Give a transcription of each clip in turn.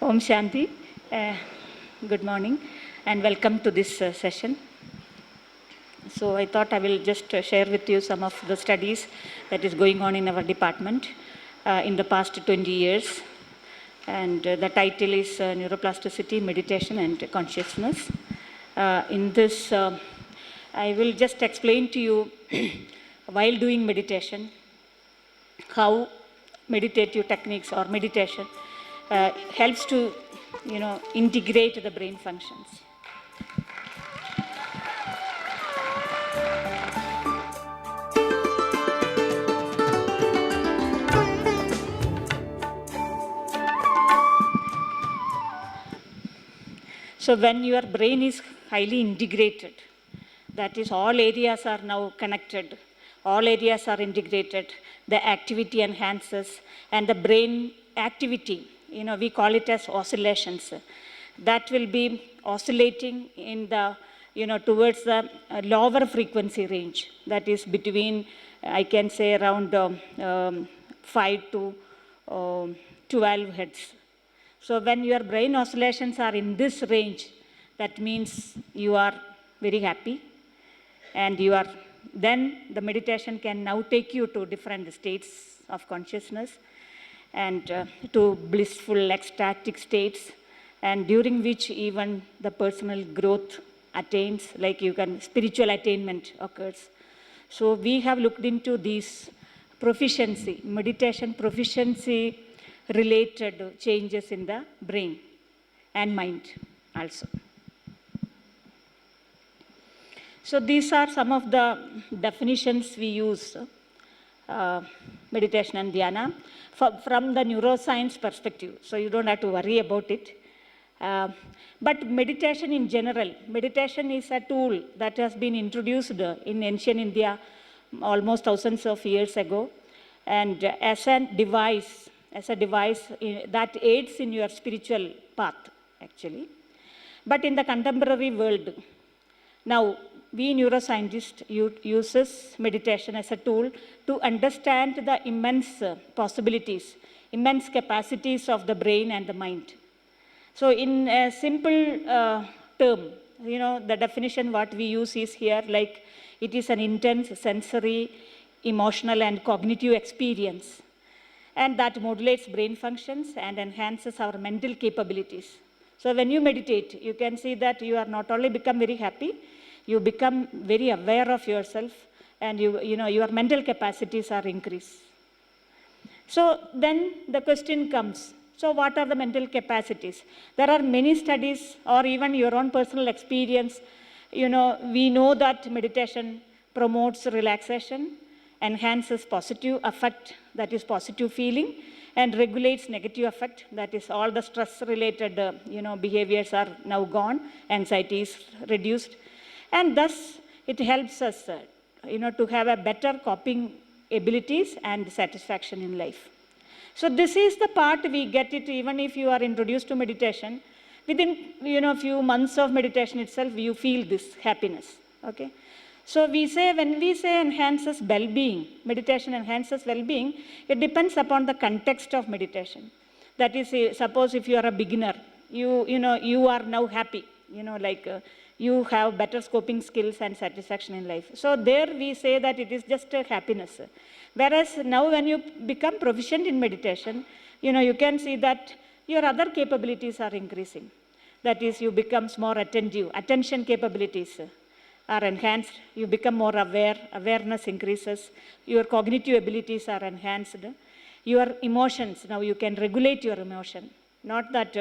Om Shanti. Good morning and welcome to this session. So I thought I will just share with you some of the studies that is going on in our department in the past 20 years. And the title is Neuroplasticity, Meditation and Consciousness. In this, I will just explain to you while doing meditation, how meditative techniques or meditation helps to, integrate the brain functions. So when your brain is highly integrated, that is all areas are now connected, all areas are integrated, the activity enhances, and the brain activity, we call it as oscillations. That will be oscillating in the, towards the lower frequency range. That is between, I can say, around 5 to 12 hertz. So when your brain oscillations are in this range, that means you are very happy, and then the meditation can now take you to different states of consciousness and to blissful ecstatic states, and during which even the personal growth attains, like spiritual attainment occurs. So we have looked into these proficiency, meditation proficiency related changes in the brain and mind also. So these are some of the definitions we use, meditation and dhyana, from the neuroscience perspective. So you don't have to worry about it. But meditation in general, meditation is a tool that has been introduced in ancient India almost thousands of years ago, and as a device that aids in your spiritual path, actually. But in the contemporary world, now we neuroscientists uses meditation as a tool to understand the immense possibilities, immense capacities of the brain and the mind. So in a simple term, the definition what we use is here, like it is an intense sensory, emotional and cognitive experience, and that modulates brain functions and enhances our mental capabilities. So when you meditate, you can see that you are not only become very happy, you become very aware of yourself, and your mental capacities are increased. So then the question comes, so what are the mental capacities? There are many studies, or even your own personal experience. We know that meditation promotes relaxation, enhances positive affect, that is positive feeling, and regulates negative affect, that is all the stress related behaviors are now gone, anxiety is reduced, and thus it helps us to have a better coping abilities and satisfaction in life. So this is the part we get it even if you are introduced to meditation. Within few months of meditation itself, you feel this happiness. Okay. So when we say enhances well-being, meditation enhances well-being, it depends upon the context of meditation. That is, suppose if you are a beginner, you are now happy, you have better scoping skills and satisfaction in life. So there we say that it is just a happiness. Whereas now when you become proficient in meditation, you can see that your other capabilities are increasing. That is, you become more attentive, attention capabilities are enhanced, you become more aware, awareness increases, your cognitive abilities are enhanced, your emotions, now you can regulate your emotion. Not that,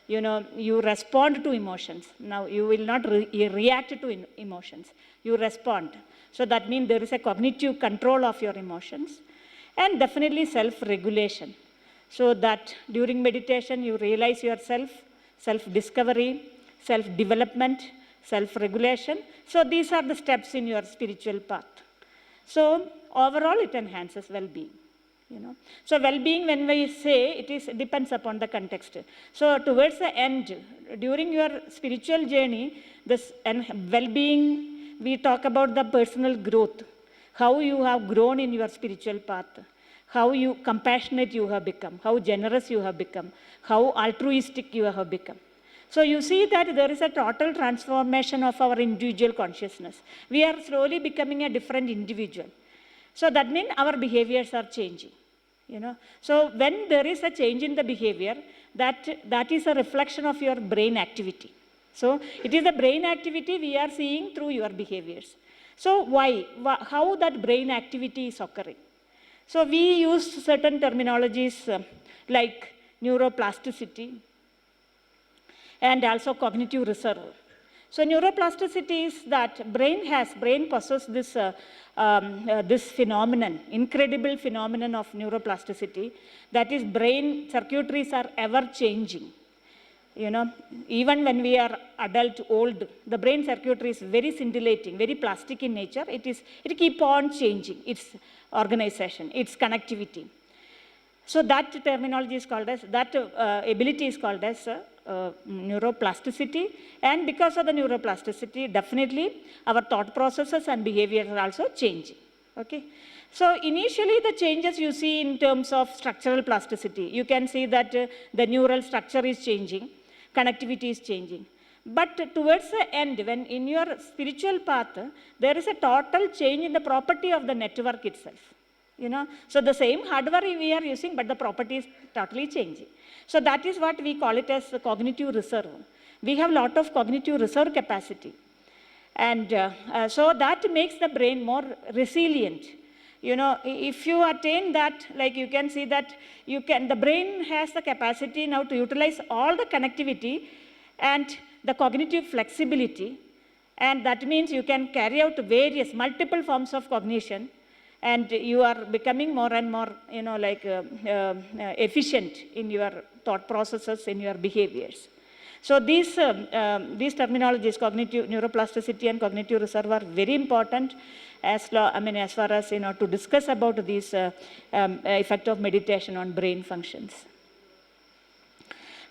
you respond to emotions. Now you will not react to emotions, you respond. So that means there is a cognitive control of your emotions, and definitely self-regulation. So that during meditation you realize yourself, self-discovery, self-development, self-regulation. So these are the steps in your spiritual path. So overall it enhances well-being. So well-being, when we say, it depends upon the context. So towards the end, during your spiritual journey, this well-being, we talk about the personal growth, how you have grown in your spiritual path, how you compassionate you have become, how generous you have become, how altruistic you have become. So you see that there is a total transformation of our individual consciousness. We are slowly becoming a different individual. So that means our behaviors are changing. So when there is a change in the behavior, that is a reflection of your brain activity. So it is the brain activity we are seeing through your behaviors. So how that brain activity is occurring? So we use certain terminologies like neuroplasticity and also cognitive reserve. So neuroplasticity is that brain possesses this phenomenon, incredible phenomenon of neuroplasticity, that is brain circuitries are ever changing. Even when we are adult, old, the brain circuitry is very scintillating, very plastic in nature. It keeps on changing its organization, its connectivity. So that terminology is called as, that ability is called as neuroplasticity. And because of the neuroplasticity, definitely our thought processes and behaviors are also changing. Okay. So initially the changes you see in terms of structural plasticity, you can see that the neural structure is changing, connectivity is changing. But towards the end, when in your spiritual path, there is a total change in the property of the network itself. So the same hardware we are using, but the property is totally changing. So that is what we call it as the cognitive reserve. We have a lot of cognitive reserve capacity. And so that makes the brain more resilient. If you attain that, like you can see that the brain has the capacity now to utilize all the connectivity and the cognitive flexibility. And that means you can carry out multiple forms of cognition, and you are becoming more and more, efficient in your thought processes, in your behaviors. So these terminologies, cognitive neuroplasticity and cognitive reserve, are very important as far as to discuss about this effect of meditation on brain functions.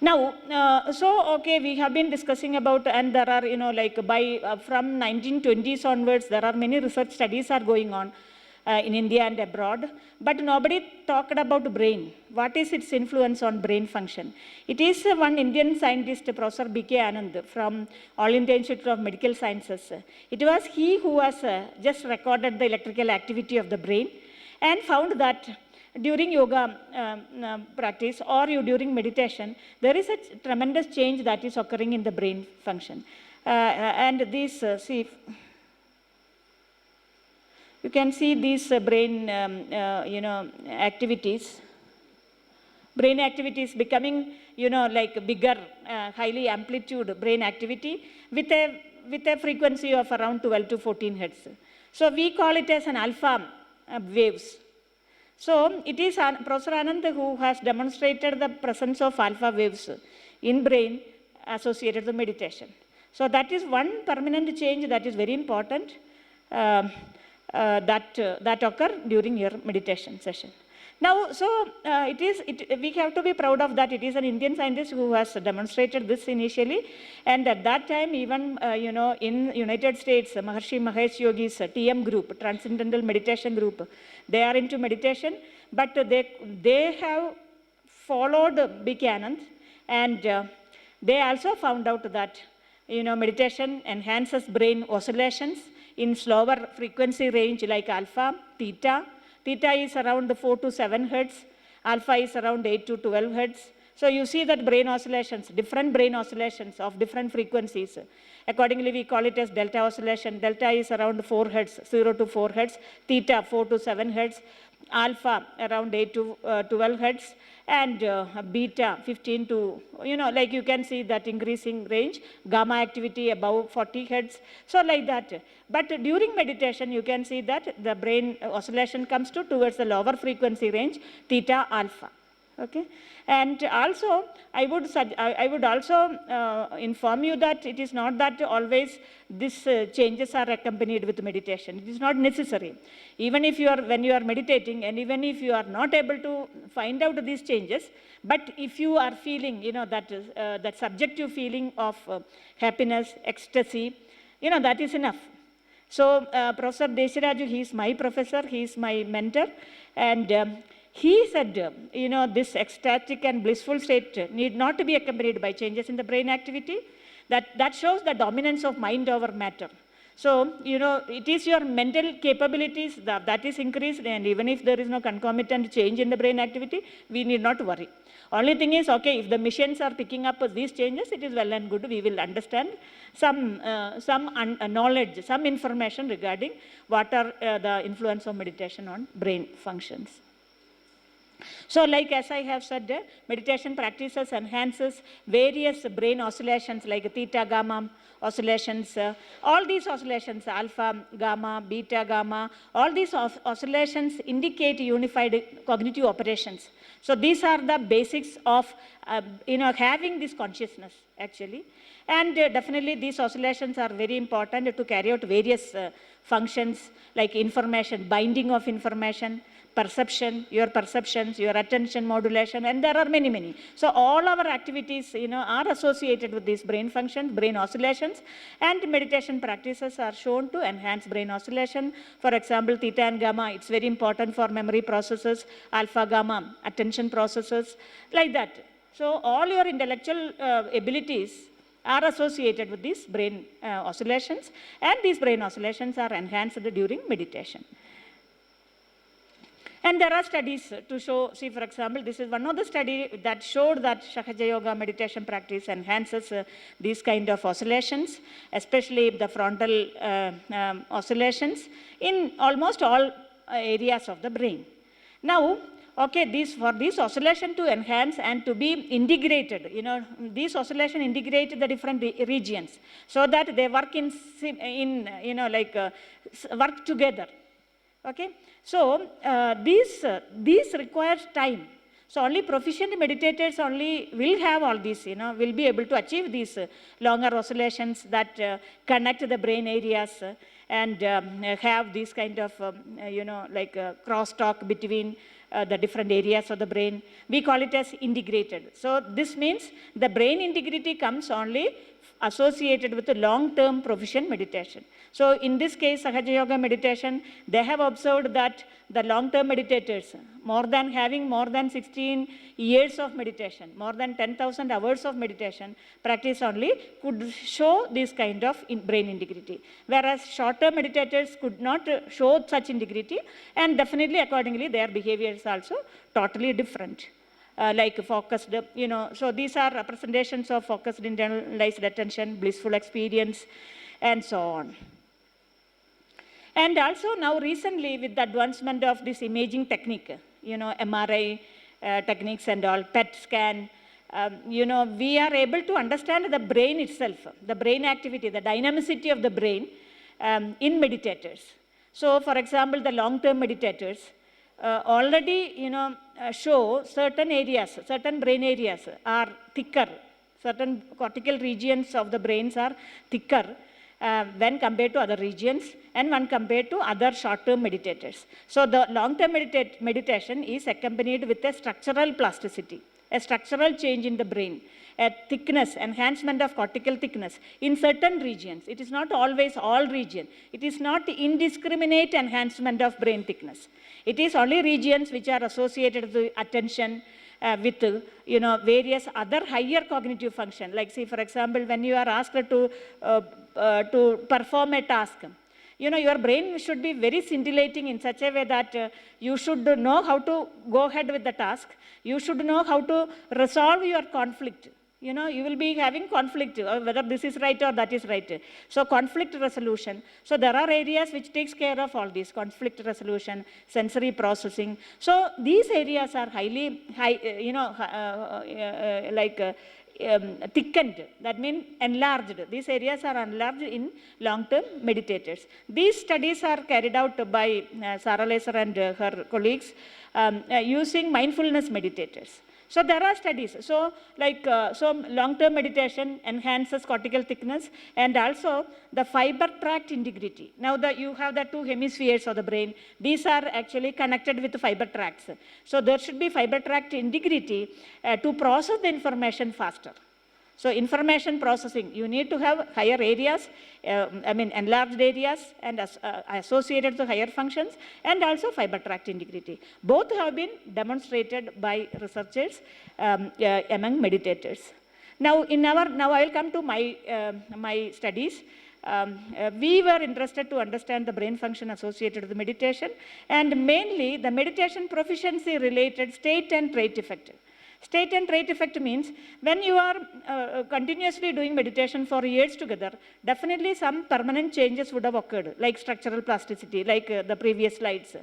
Now, we have been discussing about, and there are, from 1920s onwards, there are many research studies are going on in India and abroad, but nobody talked about brain. What is its influence on brain function? It is one Indian scientist, Professor B.K. Anand, from All India Institute of Medical Sciences. It was he who was just recorded the electrical activity of the brain and found that during yoga practice or during meditation, there is a tremendous change that is occurring in the brain function. And this, you can see these brain, activities. Brain activities becoming, bigger, highly amplitude brain activity with a frequency of around 12 to 14 hertz. So we call it as an alpha waves. So it is Professor Anand who has demonstrated the presence of alpha waves in brain associated with meditation. So that is one permanent change that is very important. That occur during your meditation session. Now, we have to be proud of that. It is an Indian scientist who has demonstrated this initially, and at that time, even in United States, Maharishi Mahesh Yogi's TM group, Transcendental Meditation Group, they are into meditation, but they have followed B.K. Anand, and they also found out that meditation enhances brain oscillations in slower frequency range like alpha, theta. Theta is around 4 to 7 hertz. Alpha is around 8 to 12 hertz. So you see that brain oscillations, different brain oscillations of different frequencies. Accordingly, we call it as delta oscillation. Delta is around 4 hertz, 0 to 4 hertz. Theta, 4 to 7 hertz. Alpha, around 8 to 12 hertz. And beta, 15 to, you can see that increasing range. Gamma activity above 40 hertz. So like that. But during meditation, you can see that the brain oscillation comes towards the lower frequency range, theta, alpha. Okay, and also I would also inform you that it is not that always these changes are accompanied with meditation. It is not necessary. Even if when you are meditating, and even if you are not able to find out these changes, but if you are feeling, that subjective feeling of happiness, ecstasy, that is enough. So Professor Desiraju, he is my professor, he is my mentor, and He said, this ecstatic and blissful state need not to be accompanied by changes in the brain activity. That shows the dominance of mind over matter. So, it is your mental capabilities that is increased, and even if there is no concomitant change in the brain activity, we need not worry. Only thing is, okay, if the machines are picking up these changes, it is well and good. We will understand some knowledge, some information regarding what are the influence of meditation on brain functions. So, like as I have said, meditation practices enhances various brain oscillations like theta, gamma oscillations. All these oscillations, alpha, gamma, beta, gamma, all these oscillations indicate unified cognitive operations. So, these are the basics of having this consciousness actually. And definitely these oscillations are very important to carry out various functions like information, binding of information, perception, your perceptions, your attention modulation, and there are many, many. So all our activities, are associated with these brain functions, brain oscillations, and meditation practices are shown to enhance brain oscillation. For example, theta and gamma, it's very important for memory processes, alpha, gamma, attention processes, like that. So all your intellectual abilities are associated with these brain oscillations, and these brain oscillations are enhanced during meditation. And there are studies to show, see for example, this is one of the studies that showed that Sahaja Yoga meditation practice enhances these kind of oscillations, especially the frontal oscillations in almost all areas of the brain. Now, okay, for this oscillation to enhance and to be integrated, these oscillation integrate the different regions so that they work work together. Okay, so these requires time. So only proficient meditators only will have all these, will be able to achieve these longer oscillations that connect the brain areas and have this kind of, crosstalk between the different areas of the brain. We call it as integrated. So this means the brain integrity comes only associated with a long-term proficient meditation. So in this case, Sahaja Yoga meditation, they have observed that the long-term meditators, having more than 16 years of meditation, more than 10,000 hours of meditation, practice only could show this kind of brain integrity. Whereas short-term meditators could not show such integrity, and definitely accordingly their behavior is also totally different. Like focused, so these are representations of focused internalized attention, blissful experience, and so on. And also now recently with the advancement of this imaging technique, MRI techniques and all, PET scan, we are able to understand the brain itself, the brain activity, the dynamicity of the brain in meditators. So for example, the long-term meditators already, show certain areas, certain brain areas are thicker, certain cortical regions of the brains are thicker when compared to other regions and when compared to other short-term meditators. So the long-term meditation is accompanied with a structural plasticity, a structural change in the brain, a thickness, enhancement of cortical thickness in certain regions. It is not always all region. It is not indiscriminate enhancement of brain thickness. It is only regions which are associated with attention, with various other higher cognitive function. Like see, for example, when you are asked to perform a task, your brain should be very scintillating in such a way that you should know how to go ahead with the task. You should know how to resolve your conflict. You will be having conflict, whether this is right or that is right. So conflict resolution. So there are areas which takes care of all these, conflict resolution, sensory processing. So these areas are highly, thickened, that means enlarged. These areas are enlarged in long-term meditators. These studies are carried out by Sarah Laser and her colleagues using mindfulness meditators. So there are studies. So long-term meditation enhances cortical thickness and also the fiber tract integrity. Now you have the two hemispheres of the brain. These are actually connected with the fiber tracts. So there should be fiber tract integrity to process the information faster. So information processing, you need to have higher areas, enlarged areas and associated to higher functions, and also fiber tract integrity. Both have been demonstrated by researchers among meditators. Now, I will come to my studies. We were interested to understand the brain function associated with meditation, and mainly the meditation proficiency related state and trait effect. State and trait effect means when you are continuously doing meditation for years together, definitely some permanent changes would have occurred, like structural plasticity, like the previous slides.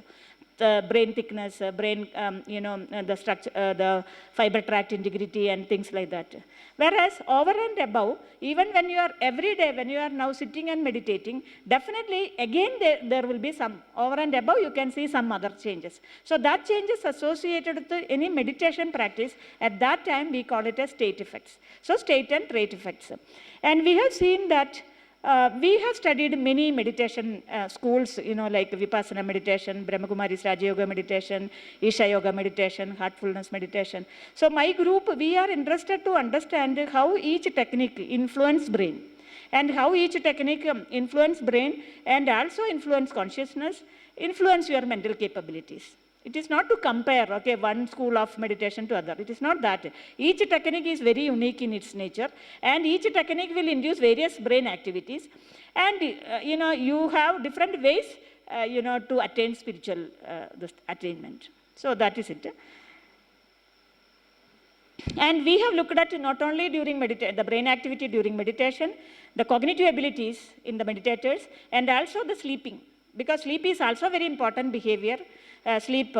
The brain thickness, brain, the structure, the fiber tract integrity and things like that. Whereas over and above, even when you are every day, when you are now sitting and meditating, definitely again there will be some, over and above you can see some other changes. So that change is associated with any meditation practice. At that time we call it as state effects. So state and trait effects. And we have seen that we have studied many meditation schools, like Vipassana meditation, Brahmakumari's Raja Yoga meditation, Isha Yoga meditation, heartfulness meditation. So my group, we are interested to understand how each technique influences brain, and how each technique influence brain and also influence consciousness, influence your mental capabilities. It is not to compare, okay, one school of meditation to other. It is not that. Each technique is very unique in its nature, and each technique will induce various brain activities. And, you have different ways, to attain spiritual attainment. So that is it. And we have looked at not only during the brain activity during meditation, the cognitive abilities in the meditators, and also the sleeping. Because sleep is also very important behavior. Sleep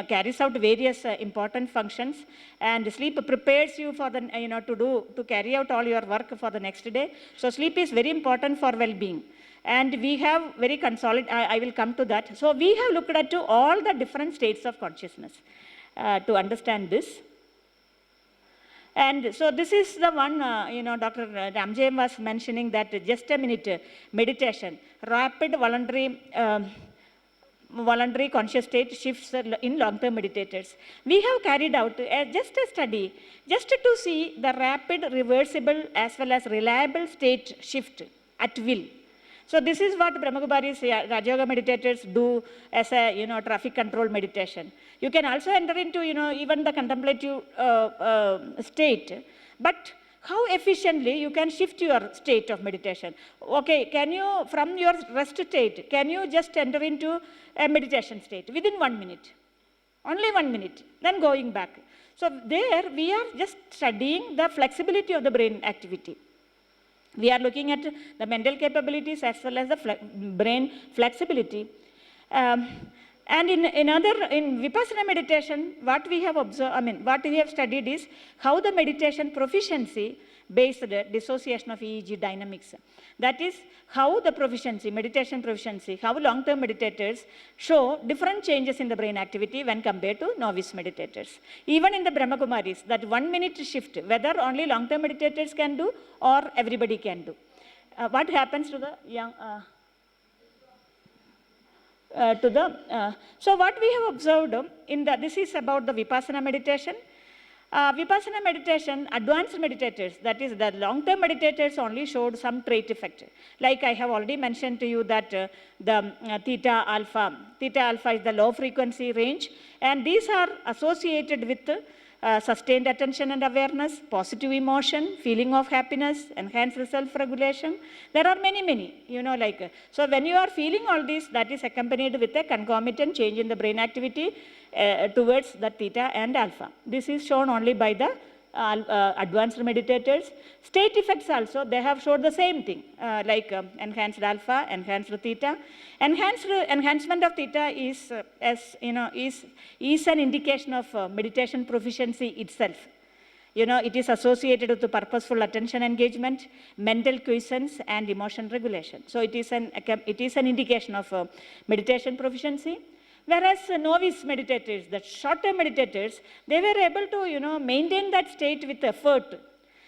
carries out various important functions, and sleep prepares you for the, to carry out all your work for the next day. So sleep is very important for well-being. And we have very consolidated, I will come to that. So we have looked at all the different states of consciousness to understand this. And so this is the one, Dr. Ramjayam was mentioning that just a minute meditation, rapid voluntary conscious state shifts in long-term meditators. We have carried out just a study just to see the rapid, reversible as well as reliable state shift at will. So this is what Brahmakumari's Raja Yoga meditators do as a traffic control meditation. You can also enter into even the contemplative state, but how efficiently you can shift your state of meditation. Okay, can you, from your rest state, can you just enter into a meditation state within 1 minute? Only 1 minute, then going back. So there we are just studying the flexibility of the brain activity. We are looking at the mental capabilities as well as the brain flexibility. And in Vipassana meditation, what we have observed, what we have studied is how the meditation proficiency based dissociation of EEG dynamics. That is how the proficiency, meditation proficiency, how long-term meditators show different changes in the brain activity when compared to novice meditators. Even in the Brahmakumaris, that 1 minute shift, whether only long-term meditators can do or everybody can do. What happens to the young... so what we have observed this is about the Vipassana meditation. Vipassana meditation, advanced meditators, that is the long-term meditators only showed some trait effect. Like I have already mentioned to you that the theta alpha is the low frequency range, and these are associated with sustained attention and awareness, positive emotion, feeling of happiness, enhanced self-regulation. There are many, so when you are feeling all this, that is accompanied with a concomitant change in the brain activity towards the theta and alpha. This is shown only by the advanced meditators. State effects also, they have showed the same thing, enhanced alpha, enhanced theta. Enhancement of theta is, is an indication of meditation proficiency itself. It is associated with the purposeful attention engagement, mental quiescence, and emotion regulation. So it is an indication of meditation proficiency. Whereas novice meditators, the short-term meditators, they were able to, maintain that state with effort.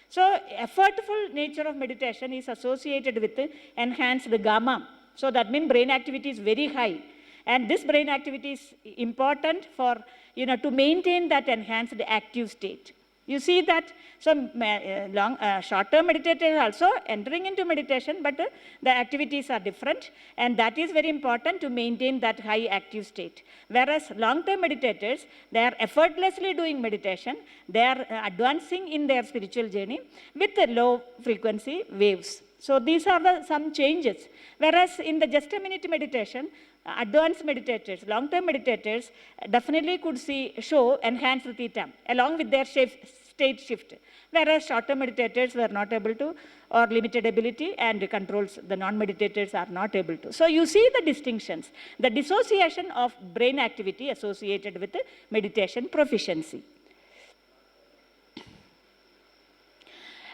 So effortful nature of meditation is associated with enhanced gamma. So that means brain activity is very high. And this brain activity is important for, to maintain that enhanced active state. You see that, so short-term meditators are also entering into meditation, but the activities are different, and that is very important to maintain that high active state. Whereas long-term meditators, they are effortlessly doing meditation, they are advancing in their spiritual journey with low frequency waves. So these are some changes. Whereas in the just a minute meditation, advanced meditators, long-term meditators definitely could show enhanced theta along with their state shift, whereas short-term meditators were not able to, or limited ability, and controls, the non-meditators are not able to. So you see the distinctions, the dissociation of brain activity associated with meditation proficiency.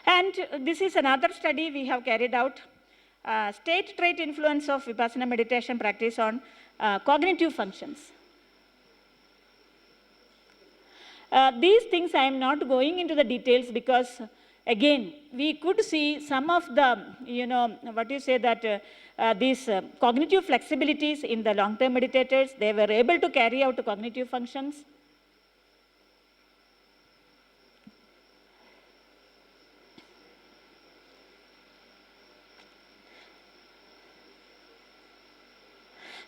And this is another study we have carried out, state trait influence of Vipassana meditation practice on cognitive functions. These things I am not going into the details because, again, we could see some of the, these cognitive flexibilities in the long-term meditators. They were able to carry out cognitive functions.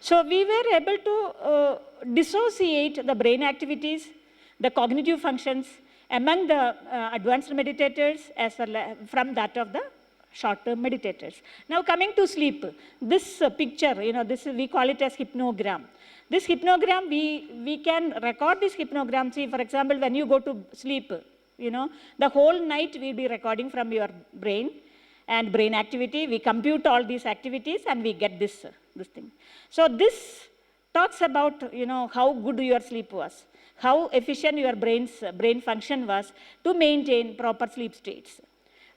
So we were able to dissociate the brain activities, the cognitive functions among the advanced meditators as well from that of the short-term meditators. Now coming to sleep, this picture, this we call it as hypnogram. This hypnogram, we can record this hypnogram. See, for example, when you go to sleep, the whole night we'll be recording from your brain and brain activity. We compute all these activities and we get this thing. So this talks about, how good your sleep was, how efficient your brain function was to maintain proper sleep states.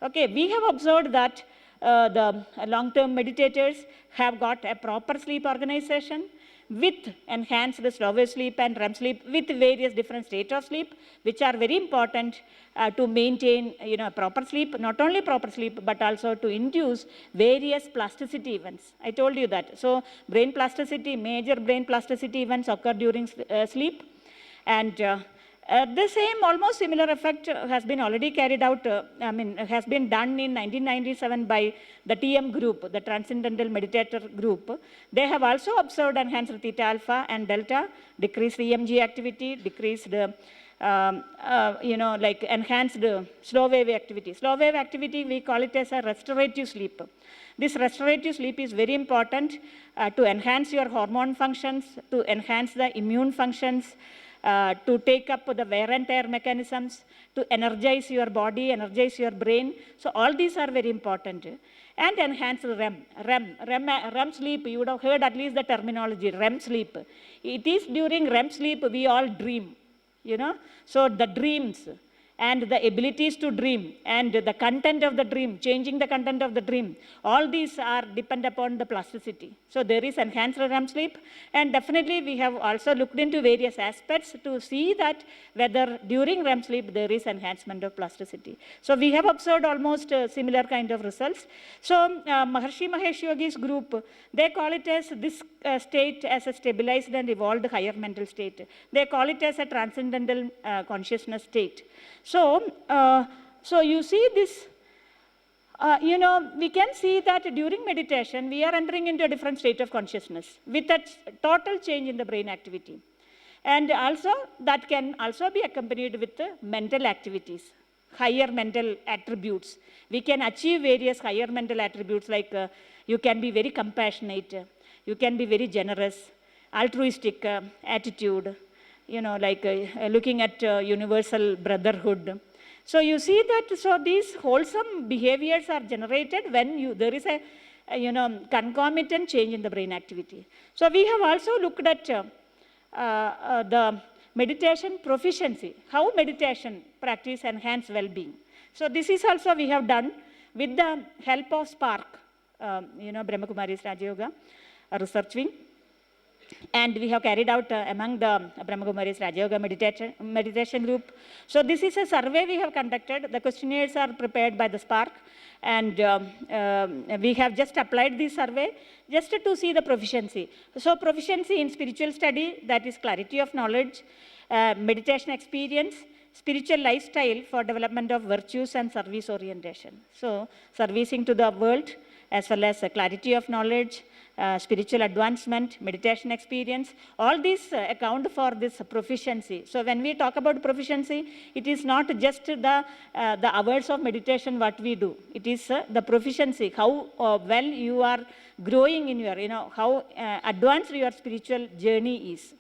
Okay, we have observed that the long-term meditators have got a proper sleep organization with enhanced slow-wave sleep and REM sleep with various different states of sleep, which are very important to maintain proper sleep, not only proper sleep, but also to induce various plasticity events. I told you that. So brain plasticity, major brain plasticity events occur during sleep. And the same, almost similar effect has been already carried out, has been done in 1997 by the TM group, the Transcendental Meditator group. They have also observed enhanced theta alpha and delta, decreased EMG activity, decreased, enhanced slow wave activity. Slow wave activity, we call it as a restorative sleep. This restorative sleep is very important to enhance your hormone functions, to enhance the immune functions, to take up the wear and tear mechanisms, to energize your body, energize your brain. So all these are very important. And enhance REM sleep, you would have heard at least the terminology, REM sleep. It is during REM sleep we all dream, So the dreams and the abilities to dream and the content of the dream, changing the content of the dream, all these are depend upon the plasticity. So there is enhanced REM sleep, and definitely we have also looked into various aspects to see that whether during REM sleep there is enhancement of plasticity. So we have observed almost similar kind of results. So Maharshi Mahesh Yogi's group, they call it as this state as a stabilized and evolved higher mental state. They call it as a transcendental consciousness state. So, so you see this, we can see that during meditation, we are entering into a different state of consciousness with a total change in the brain activity. And also, that can also be accompanied with mental activities, higher mental attributes. We can achieve various higher mental attributes like you can be very compassionate, you can be very generous, altruistic attitude, looking at universal brotherhood. So you see that, so these wholesome behaviors are generated when there is a, concomitant change in the brain activity. So we have also looked at the meditation proficiency, how meditation practice enhance well-being. So this is also we have done with the help of SPARK, Brahma Kumari's Raja Yoga research wing. And we have carried out among the Brahma Kumari's Raja Yoga meditation group. So this is a survey we have conducted. The questionnaires are prepared by the SPARK. And we have just applied this survey just to see the proficiency. So proficiency in spiritual study, that is clarity of knowledge, meditation experience, spiritual lifestyle for development of virtues and service orientation. So, servicing to the world as well as clarity of knowledge, spiritual advancement, meditation experience, all these account for this proficiency. So when we talk about proficiency, it is not just the hours of meditation what we do. It is the proficiency, how well you are growing in your, how advanced your spiritual journey is.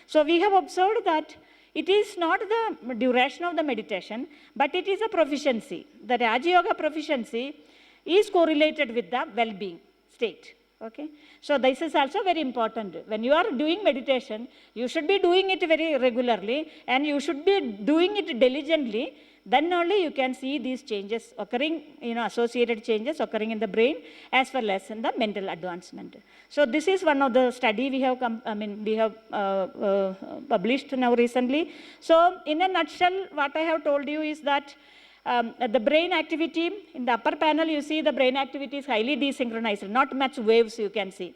So we have observed that it is not the duration of the meditation, but it is a proficiency. The Raja Yoga proficiency is correlated with the well-being state. Okay, so this is also very important. When you are doing meditation, you should be doing it very regularly and you should be doing it diligently. Then only you can see these changes occurring, associated changes occurring in the brain as well as in the mental advancement. So this is one of the study we have published now recently. So in a nutshell, what I have told you is that the brain activity, in the upper panel you see the brain activity is highly desynchronized, not much waves you can see.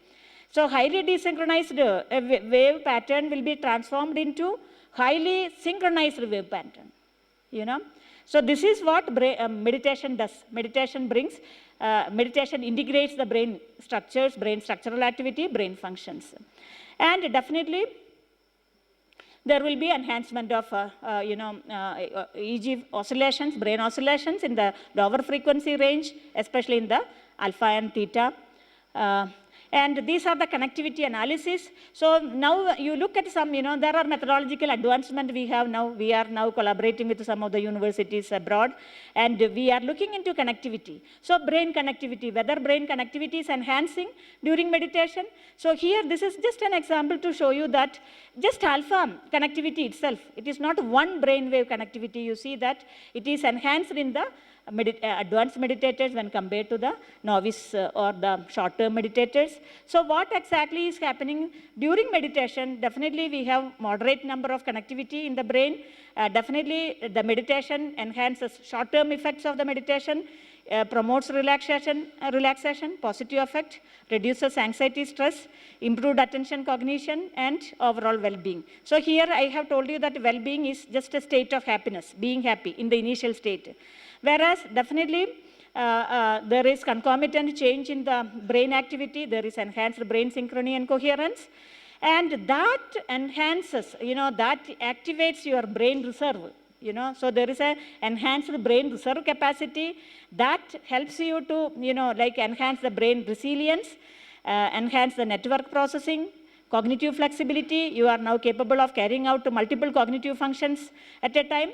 So highly desynchronized wave pattern will be transformed into highly synchronized wave pattern, So this is what meditation does. Meditation brings, meditation integrates the brain structures, brain structural activity, brain functions. And definitely, there will be enhancement of, EEG oscillations, brain oscillations in the lower frequency range, especially in the alpha and theta. And these are the connectivity analysis. So now you look at some, there are methodological advancement we have now. We are now collaborating with some of the universities abroad, and we are looking into connectivity. So brain connectivity, whether brain connectivity is enhancing during meditation. So here, this is just an example to show you that just alpha connectivity itself, it is not one brainwave connectivity. You see that it is enhanced in the advanced meditators when compared to the novice or the short-term meditators. So what exactly is happening during meditation? Definitely we have moderate number of connectivity in the brain. Definitely the meditation enhances short-term effects of the meditation, promotes relaxation, positive effect, reduces anxiety, stress, improved attention, cognition, and overall well-being. So here I have told you that well-being is just a state of happiness, being happy in the initial state. Whereas definitely there is concomitant change in the brain activity, there is enhanced brain synchrony and coherence, and that enhances, that activates your brain reserve. So there is an enhanced brain reserve capacity that helps you to, enhance the brain resilience, enhance the network processing, cognitive flexibility. You are now capable of carrying out multiple cognitive functions at a time.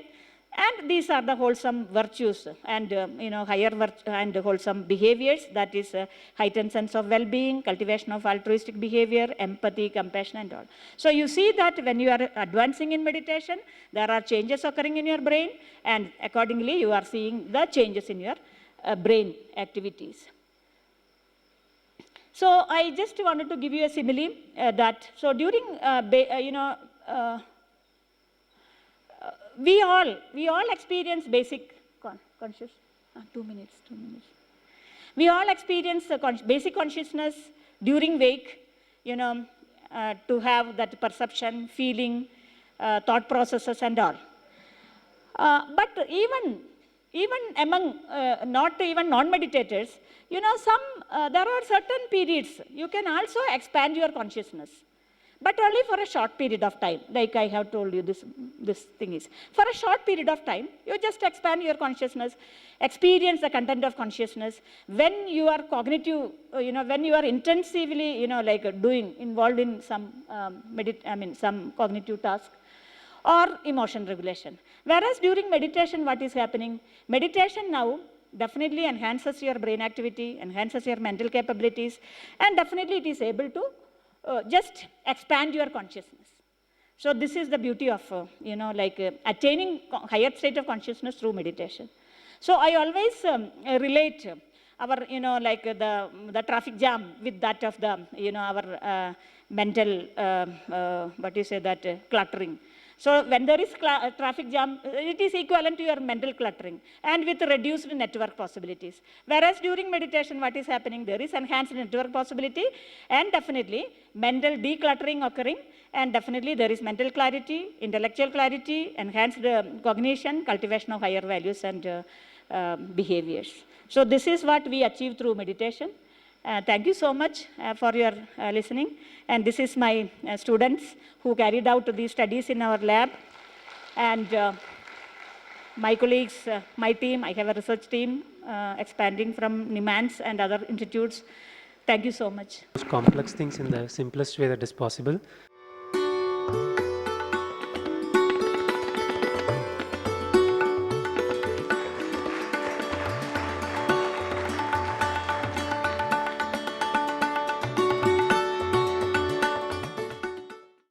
And these are the wholesome virtues and, higher and wholesome behaviors, that is heightened sense of well-being, cultivation of altruistic behavior, empathy, compassion, and all. So you see that when you are advancing in meditation, there are changes occurring in your brain, and accordingly you are seeing the changes in your brain activities. So I just wanted to give you a simile that, so during, we all experience basic conscious. 2 minutes. We all experience basic consciousness during wake, to have that perception, feeling, thought processes, and all. But even among not even non-meditators, there are certain periods you can also expand your consciousness, but only for a short period of time. Like I have told you, this thing is for a short period of time. You just expand your consciousness, experience the content of consciousness. When you are cognitive, when you are intensively, involved in some some cognitive task or emotion regulation. Whereas during meditation, what is happening? Meditation now definitely enhances your brain activity, enhances your mental capabilities, and definitely it is able to just expand your consciousness. So this is the beauty of, attaining higher state of consciousness through meditation. So I always relate our, the traffic jam with that of the, our mental, cluttering. So when there is traffic jam, it is equivalent to your mental cluttering and with reduced network possibilities. Whereas during meditation, what is happening? There is enhanced network possibility and definitely mental decluttering occurring, and definitely there is mental clarity, intellectual clarity, enhanced cognition, cultivation of higher values and behaviors. So this is what we achieve through meditation. Thank you so much for your listening. And this is my students who carried out these studies in our lab. And my colleagues, my team, I have a research team expanding from NIMANS and other institutes. Thank you so much. Complex things in the simplest way that is possible.